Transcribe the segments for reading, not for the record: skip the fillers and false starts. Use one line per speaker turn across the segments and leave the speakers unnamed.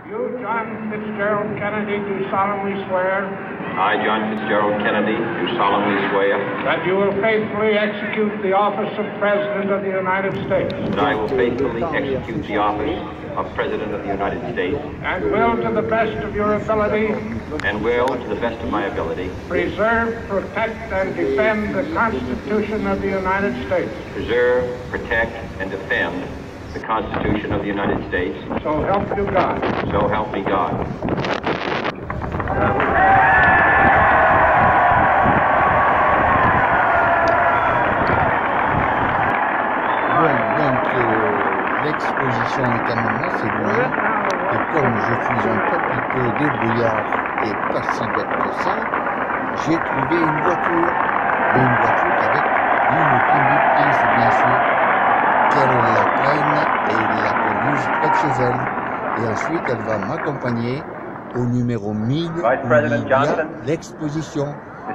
You, John Fitzgerald Kennedy, do solemnly swear.
I, John Fitzgerald Kennedy, do solemnly swear.
That you will faithfully execute the office of President of the United States.
That I will faithfully execute the office of President of the United States.
And will, to the best of your ability.
And will, to the best of my ability.
Preserve, protect, and defend the Constitution of the United States.
Preserve, protect, and defend the Constitution of the United States.
So help you God.
So help me God.
L'exposition est à moment, c'est loin, et comme je suis un papito débrouillard et pas si bête que ça, j'ai trouvé une voiture avec une conductrice bien sûr, qu'elle la prenne et la conduise près de chez elle. Et ensuite elle va m'accompagner au numéro 1000 où il y a l'exposition.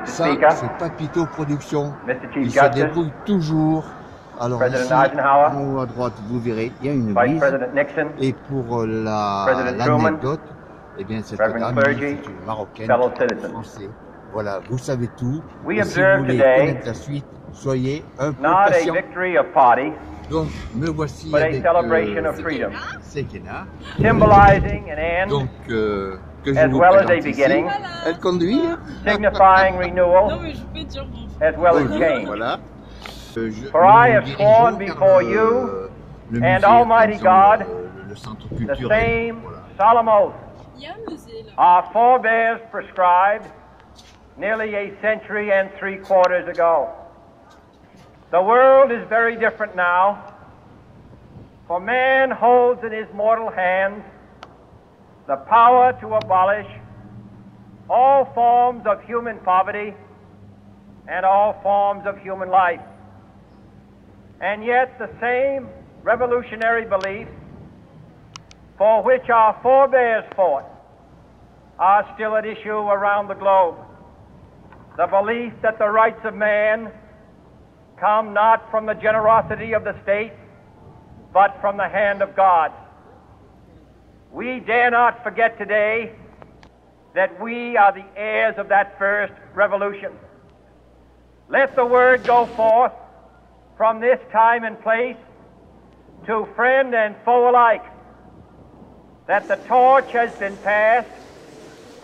Ça, c'est PAPITOPRODUCTIon. Il se débrouille toujours. Alors ici, en haut à droite, vous verrez, il y a une église. Et pour l'anecdote, eh bien, cette dame, c'est une Marocaine, française. Voilà, vous savez tout. Et si vous voulez connaître la suite, soyez un peu patient. Donc, me voici avec Sekena. Donc, que je vous présente ici. Elle conduit.
Signifying renewal as well as change.
Voilà.
For I have sworn before you and Almighty God the same solemn oath our forebears prescribed nearly a century and 3/4 ago. The world is very different now, for man holds in his mortal hands the power to abolish all forms of human poverty and all forms of human life. And yet the same revolutionary beliefs for which our forebears fought are still at issue around the globe. The belief that the rights of man come not from the generosity of the state, but from the hand of God. We dare not forget today that we are the heirs of that first revolution. Let the word go forth from this time and place to friend and foe alike that the torch has been passed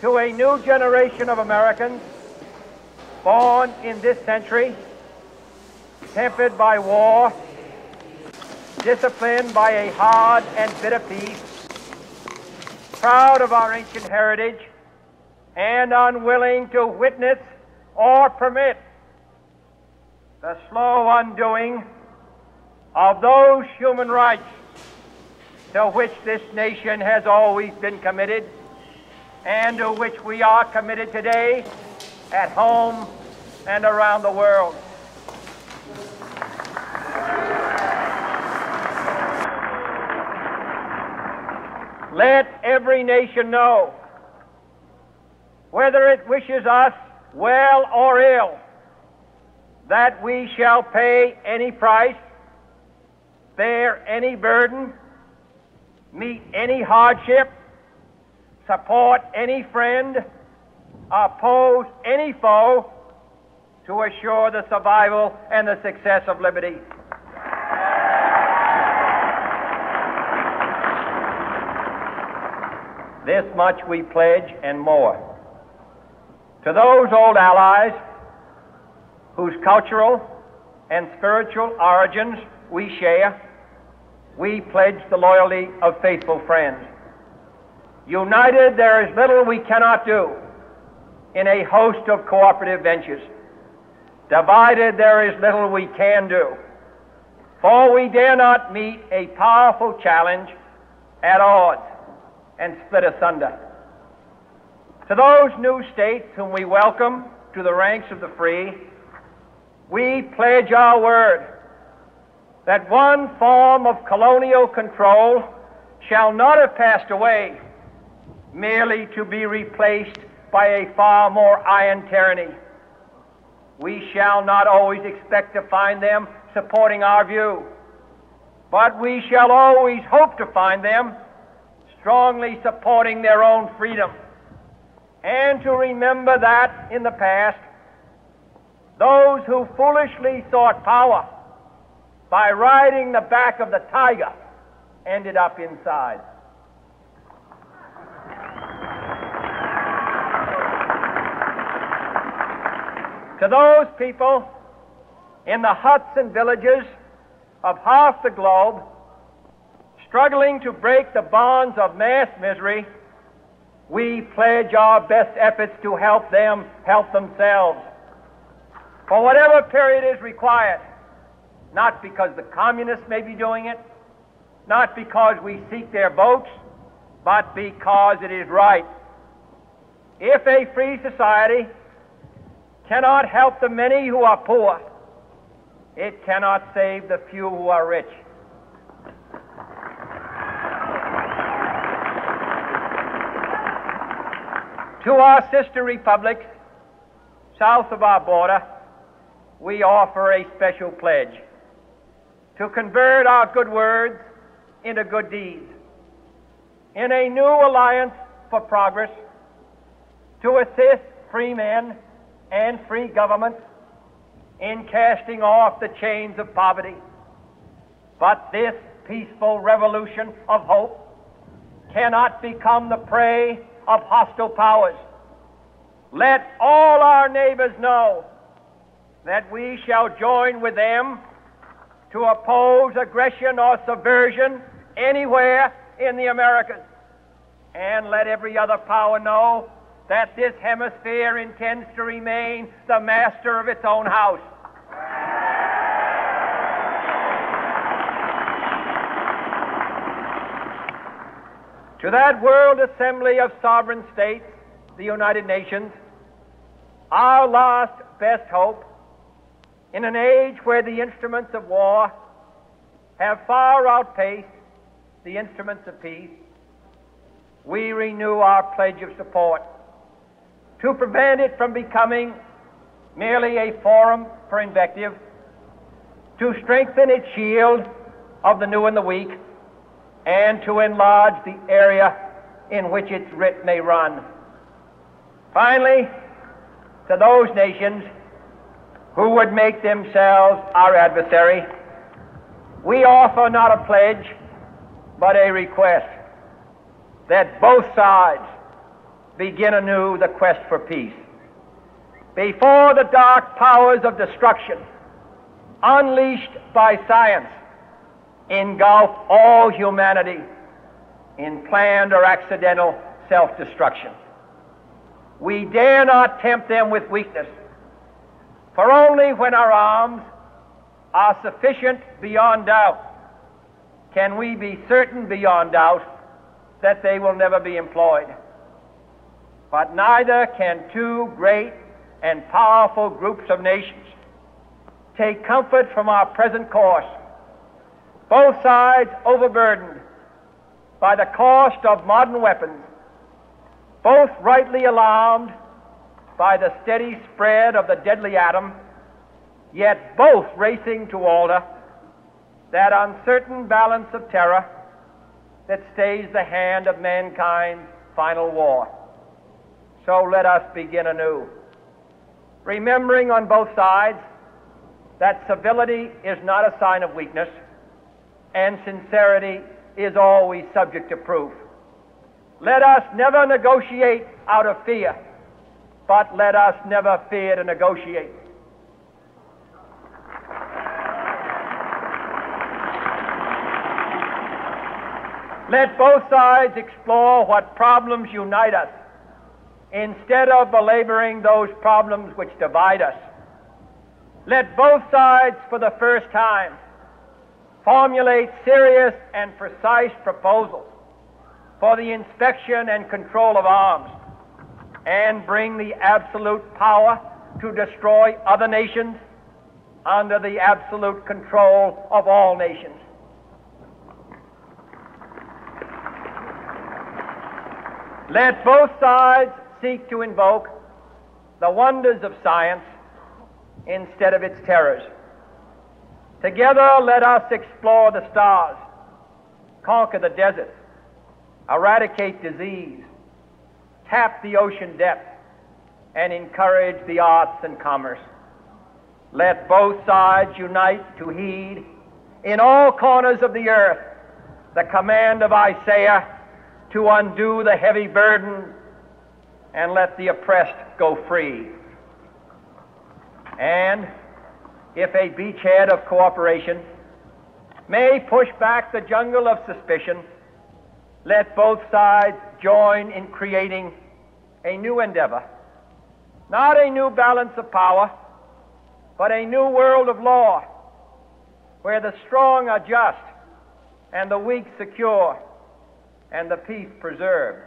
to a new generation of Americans born in this century, tempered by war, disciplined by a hard and bitter peace, proud of our ancient heritage, and unwilling to witness or permit the slow undoing of those human rights to which this nation has always been committed and to which we are committed today at home and around the world. Let every nation know, whether it wishes us well or ill, that we shall pay any price, bear any burden, meet any hardship, support any friend, oppose any foe to assure the survival and the success of liberty. This much we pledge and more. To those old allies whose cultural and spiritual origins we share, we pledge the loyalty of faithful friends. United, there is little we cannot do in a host of cooperative ventures. Divided, there is little we can do, for we dare not meet a powerful challenge at odds and split asunder. To those new states whom we welcome to the ranks of the free, we pledge our word that one form of colonial control shall not have passed away merely to be replaced by a far more iron tyranny. We shall not always expect to find them supporting our view, but we shall always hope to find them strongly supporting their own freedom, and to remember that in the past, those who foolishly sought power by riding the back of the tiger ended up inside. To those people in the huts and villages of half the globe struggling to break the bonds of mass misery, we pledge our best efforts to help them help themselves for whatever period is required, not because the communists may be doing it, not because we seek their votes, but because it is right. If a free society cannot help the many who are poor, it cannot save the few who are rich. To our sister republics south of our border, we offer a special pledge to convert our good words into good deeds, in a new alliance for progress, to assist free men and free governments in casting off the chains of poverty. But this peaceful revolution of hope cannot become the prey of hostile powers. Let all our neighbors know that we shall join with them to oppose aggression or subversion anywhere in the Americas. And let every other power know that this hemisphere intends to remain the master of its own house. To that World Assembly of Sovereign States, the United Nations, our last best hope, in an age where the instruments of war have far outpaced the instruments of peace, we renew our pledge of support to prevent it from becoming merely a forum for invective, to strengthen its shield of the new and the weak, and to enlarge the area in which its writ may run. Finally, to those nations who would make themselves our adversary, we offer not a pledge, but a request that both sides begin anew the quest for peace. Before the dark powers of destruction, unleashed by science, engulf all humanity in planned or accidental self-destruction, we dare not tempt them with weakness, for only when our arms are sufficient beyond doubt can we be certain beyond doubt that they will never be employed. But neither can two great and powerful groups of nations take comfort from our present course, both sides overburdened by the cost of modern weapons, both rightly alarmed by the steady spread of the deadly atom, yet both racing to alter that uncertain balance of terror that stays the hand of mankind's final war. So let us begin anew, remembering on both sides that civility is not a sign of weakness, and sincerity is always subject to proof. Let us never negotiate out of fear, but let us never fear to negotiate. Let both sides explore what problems unite us, instead of belaboring those problems which divide us. Let both sides, for the first time, formulate serious and precise proposals for the inspection and control of arms, and bring the absolute power to destroy other nations under the absolute control of all nations. Let both sides seek to invoke the wonders of science instead of its terrors. Together let us explore the stars, conquer the deserts, eradicate disease, tap the ocean depth, and encourage the arts and commerce. Let both sides unite to heed in all corners of the earth the command of Isaiah to undo the heavy burden and let the oppressed go free. And if a beachhead of cooperation may push back the jungle of suspicion, let both sides join in creating a new endeavor, not a new balance of power, but a new world of law, where the strong are just and the weak secure and the peace preserved.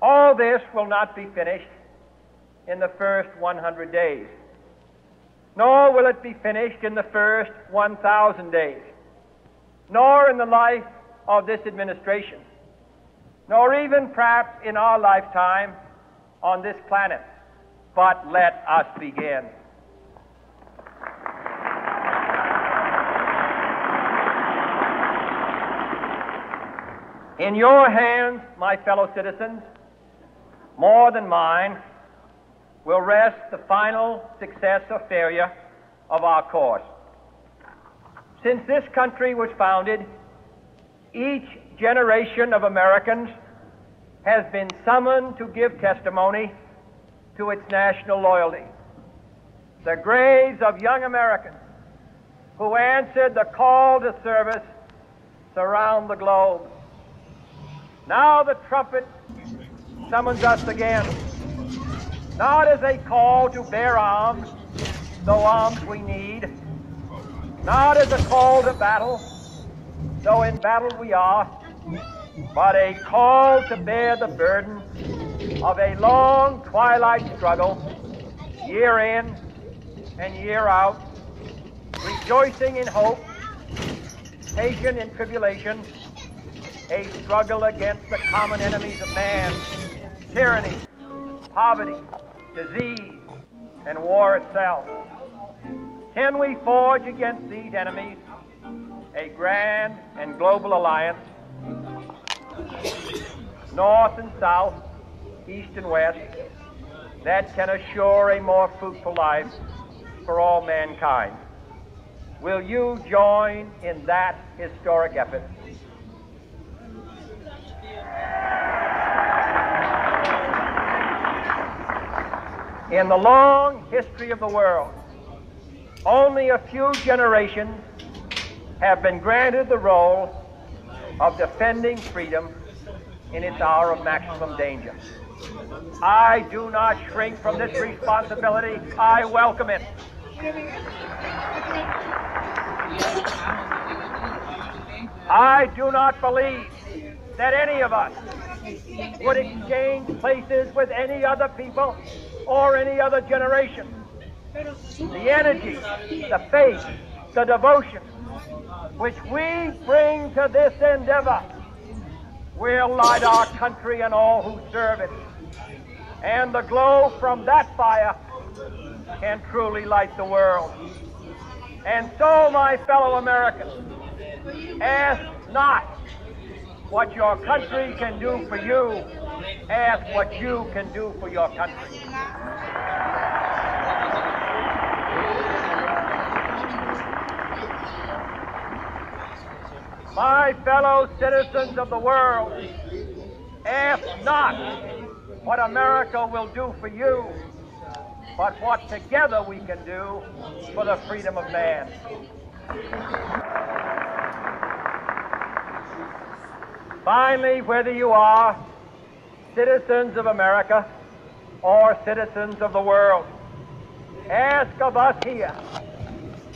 All this will not be finished in the first 100 days, nor will it be finished in the first 1,000 days, nor in the life of this administration, nor even perhaps in our lifetime on this planet. But let us begin. In your hands, my fellow citizens, more than mine, will rest the final success or failure of our course. Since this country was founded, each generation of Americans has been summoned to give testimony to its national loyalty. The graves of young Americans who answered the call to service surround the globe. Now the trumpet summons us again, not as a call to bear arms, though arms we need, not as a call to battle, though in battle we are, but a call to bear the burden of a long twilight struggle, year in and year out, rejoicing in hope, patient in tribulation, a struggle against the common enemies of man, tyranny, poverty, disease, and war itself. Can we forge against these enemies a grand and global alliance, north and south, east and west, that can assure a more fruitful life for all mankind? Will you join in that historic effort? In the long history of the world, only a few generations have been granted the role of defending freedom in its hour of maximum danger. I do not shrink from this responsibility. I welcome it. I do not believe that any of us would exchange places with any other people or any other generation. The energy, the faith, the devotion which we bring to this endeavor will light our country and all who serve it. And the glow from that fire can truly light the world. And so, my fellow Americans, ask not what your country can do for you, ask what you can do for your country. My fellow citizens of the world, ask not what America will do for you, but what together we can do for the freedom of man. Finally, whether you are citizens of America or citizens of the world, ask of us here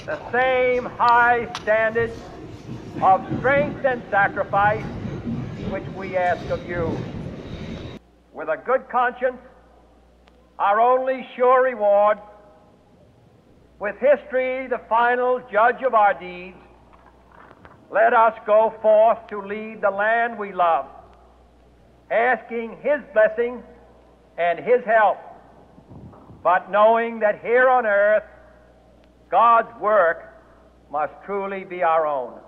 the same high standards of strength and sacrifice which we ask of you. With a good conscience, our only sure reward, with history the final judge of our deeds, let us go forth to lead the land we love, asking His blessing and His help, but knowing that here on earth, God's work must truly be our own.